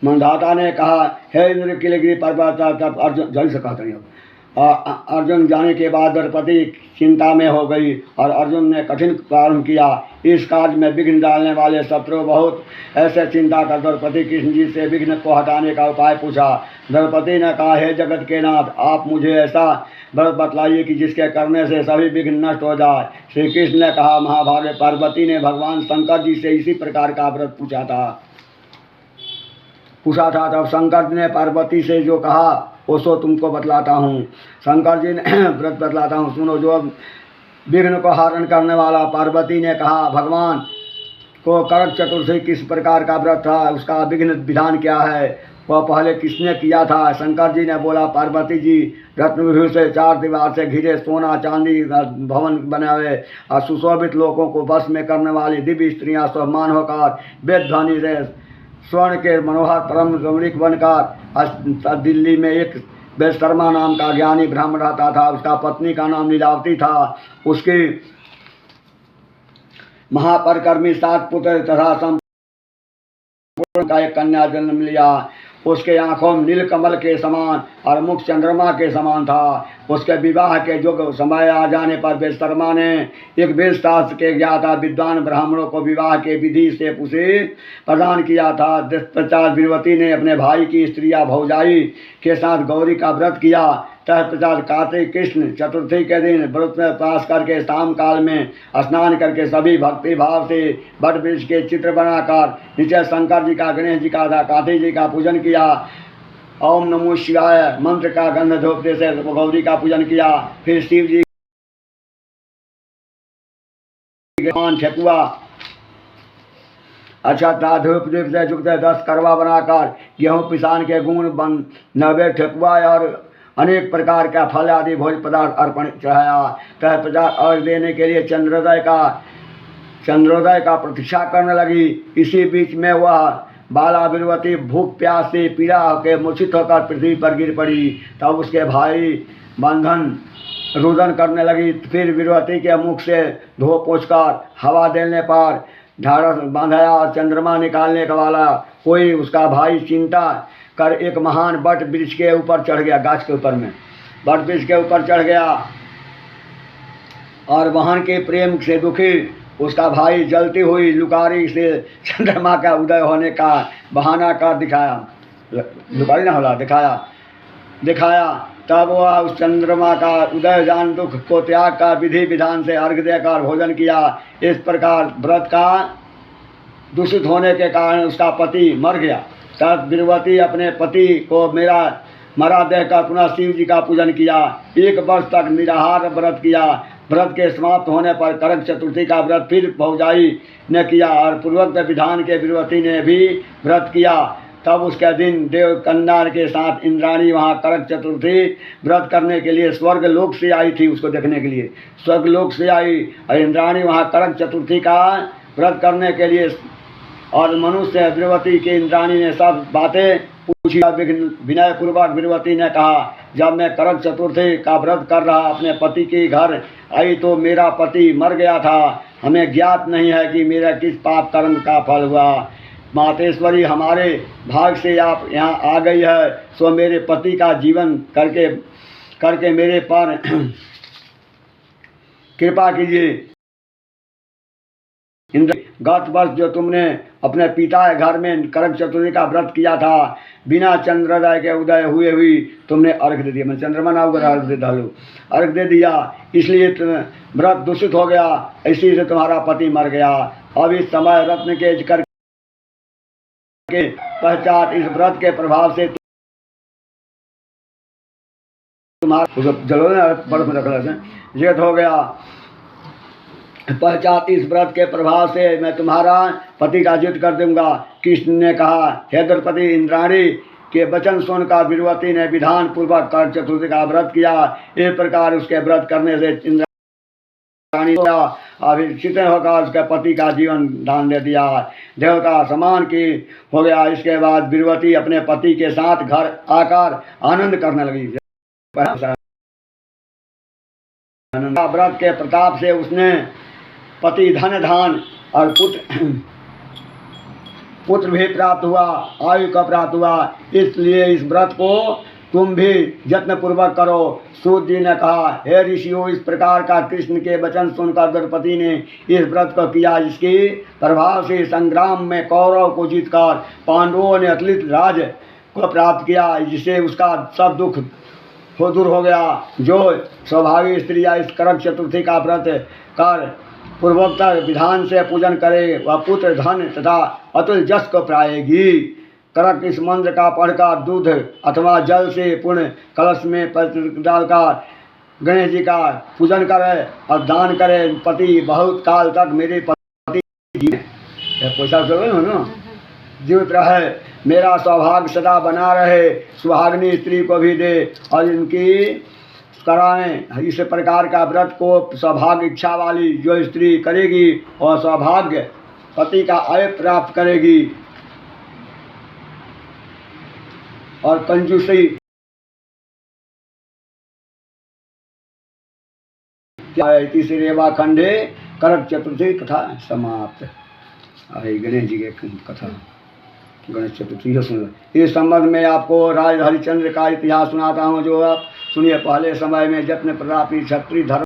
मंधाता ने कहा, हे इंद्र किलगिरी पर्वत, तब अर्जुन जल से कहते नहीं अर्जुन जाने के बाद द्रौपदी चिंता में हो गई और अर्जुन ने कठिन प्रारंभ किया। इस कार्य में विघ्न डालने वाले शत्रु बहुत ऐसे चिंता कर द्रौपदी कृष्ण जी से विघ्न को हटाने का उपाय पूछा। द्रौपदी ने कहा, हे जगत के नाथ, आप मुझे ऐसा व्रत बतलाइए कि जिसके करने से सभी विघ्न नष्ट हो जाए। श्री कृष्ण ने कहा, महाभागे, पार्वती ने भगवान शंकर जी से इसी प्रकार का व्रत पूछा था। तब शंकर जी ने पार्वती से जो कहा वो सो तुमको बतलाता हूँ। शंकर जी ने व्रत बतलाता हूँ, सुनो। जो विघ्न को हरण करने वाला पार्वती ने कहा, भगवान को करक चतुर्थी किस प्रकार का व्रत था, उसका विघ्न विधान क्या है, वह पहले किसने किया था। शंकर जी ने बोला, पार्वती जी रत्न विभूषण से 4 दीवार से घिरे सोना चांदी भवन बनावे और सुशोभित लोगों को वश में करने वाली दिव्य स्त्रियाँ सम्मान होकर वेद ध्वनि से स्वर्ण के मनोहर परम रमणीक बनकर दिल्ली में एक वैश्वर्मा नाम का ज्ञानी ब्राह्मण रहता था। उसका पत्नी का नाम लीलावती था। उसकी महापरिक्रमी 7 पुत्र तथा संपूर्ण का एक कन्या जन्म लिया। उसके आंखों में नील कमल के समान और मुख चंद्रमा के समान था। उसके विवाह के जो समय आ जाने पर वैश्वर्मा ने एक वेद शास्त्र के ज्ञाता विद्वान ब्राह्मणों को विवाह के विधि से पूछे प्रदान किया था। तत्पश्चात वीरवती ने अपने भाई की स्त्रिया भौजाई के साथ गौरी का व्रत किया। तत्पश्चात कार्तिक कृष्ण चतुर्थी के दिन व्रत में पास करके शाम काल में स्नान करके सभी भक्ति भाव से वट वृक्ष के चित्र बनाकर नीचे शंकर जी का, गणेश जी का तथा कार्तिक जी का पूजन किया। ओम नमो शिवाय मंत्र का गंध धूप से गौरी का पूजन किया। फिर शिव जी ठेकुआ अच्छा था। धूप दीप से युक्त 10 करवा बनाकर गेहूँ पिसान के गुण बन 90 ठेकुआ और अनेक प्रकार का फल आदि भोज पदार्थ अर्पण चढ़ाया। तत्पश्चात अर्घ देने के लिए चंद्रोदय का प्रतीक्षा करने लगी। इसी बीच में वह बाला वीरवती भूख प्यास से पीड़ा के मूर्छित होकर पृथ्वी पर गिर पड़ी। तब उसके भाई बंधन रुदन करने लगी। फिर वीरवती के मुख से धो पोंछकर हवा देने पर ढाढ़स बांधाया और चंद्रमा निकालने का वाला कोई उसका भाई चिंता कर एक महान बट वृक्ष के ऊपर चढ़ गया। गाछ के ऊपर में बट वृक्ष के ऊपर चढ़ गया और वहन के प्रेम से दुखी उसका भाई जलती हुई लुकारी से चंद्रमा का उदय होने का बहाना कर दिखाया। लुकारी ना होला, दिखाया। तब वह उस चंद्रमा का उदय जान दुख को त्याग कर विधि विधान से अर्घ देकर भोजन किया। इस प्रकार व्रत का दूषित होने के कारण उसका पति मर गया। तब वीरवती अपने पति को मरा देकर पुनः शिव जी का पूजन किया। 1 वर्ष तक निराहार व्रत किया। व्रत के समाप्त होने पर करक चतुर्थी का व्रत फिर भौजाई ने किया और पूर्वोक्त विधान के वीरवती ने भी व्रत किया। तब उसके दिन देव कन्या के साथ इंद्राणी वहाँ करक चतुर्थी व्रत करने के लिए स्वर्ग लोक से आई थी। उसको देखने के लिए स्वर्ग लोक से आई और इंद्राणी वहाँ करक चतुर्थी का व्रत करने के लिए और मनुष्य वीरवती की इंद्राणी ने सब बातें पूछी। विनय पूर्वक वीरवती ने कहा, जब मैं करक चतुर्थी का व्रत कर रहा अपने पति के घर आई तो मेरा पति मर गया था। हमें ज्ञात नहीं है कि मेरा किस पाप कर्म का फल हुआ। मातेश्वरी, हमारे भाग से आप यहाँ आ गई है, सो मेरे पति का जीवन करके मेरे पर कृपा कीजिए। गत वर्ष जो तुमने अपने पिता के घर में करक चतुर्थी का व्रत किया था, बिना चंद्रोदय के उदय हुई तुमने अर्घ दे दिया। मैं चंद्रमा ना हुआ अर्घ दे दिया, इसलिए व्रत दूषित हो गया। इसी से तुम्हारा पति मर गया। अब इस समय रत्न के करके पश्चात इस व्रत के प्रभाव से तुम्हारा जलो बर्फ में रखना जेठ हो गया। पश्चात इस व्रत के प्रभाव से मैं तुम्हारा पति का जित कर दूंगा। कृष्ण ने कहा, हे द्रौपदी, इंद्राणी के वचन सुनकर वीरवती ने विधान पूर्वक करक चतुर्थी का व्रत किया। इस प्रकार उसके व्रत करने से इंद्राणी अभिषिक्त होकर उसके पति का जीवन दान दे दिया। देवता समान की हो गया। इसके बाद वीरवती अपने पति के साथ घर आकर आनंद करने लगी। व्रत के प्रताप से उसने पति धन धान और पुत्र भी प्राप्त हुआ, आयु का प्राप्त हुआ। इसलिए इस व्रत को तुम भी यत्न पूर्वक करो। सूत जी ने कहा, हे ऋषियों, इस प्रकार का कृष्ण के वचन सुनकर द्रौपदी ने इस व्रत को किया, जिसके प्रभाव से संग्राम में कौरव को जीतकर पांडवों ने अतुलित राज को प्राप्त किया, जिससे उसका सब दुख दूर हो गया। जो स्वाभाविक स्त्रियाँ इस करक चतुर्थी का व्रत कर पूर्वोक्त विधान से पूजन करे, वह पुत्र धन तथा अतुल जस को पाएगी। करक इस मंत्र का पढ़कर दूध अथवा जल से पुण्य कलश में डालकर गणेश जी का पूजन करे और दान करे। पति बहुत काल तक मेरे पति पैसा ना जीवित रहे, मेरा सौभाग्य सदा बना रहे, सुहागिनी स्त्री को भी दे और इनकी कराएं। इस प्रकार का व्रत को सौभाग्य इच्छा वाली जो स्त्री करेगी और सौभाग्य पति का आय प्राप्त करेगी। और कंजूसी तीसरे रेवा खंडे करक चतुर्थी कथा समाप्त। गणेश जी की कथा, गणेश चतुर्थी हो सुन। इस संबंध में आपको राज हरिश्चंद्र का इतिहास सुनाता हूँ, जो आप सुनिए। पहले समय में जत्न प्रतापी क्षत्रिय धर्म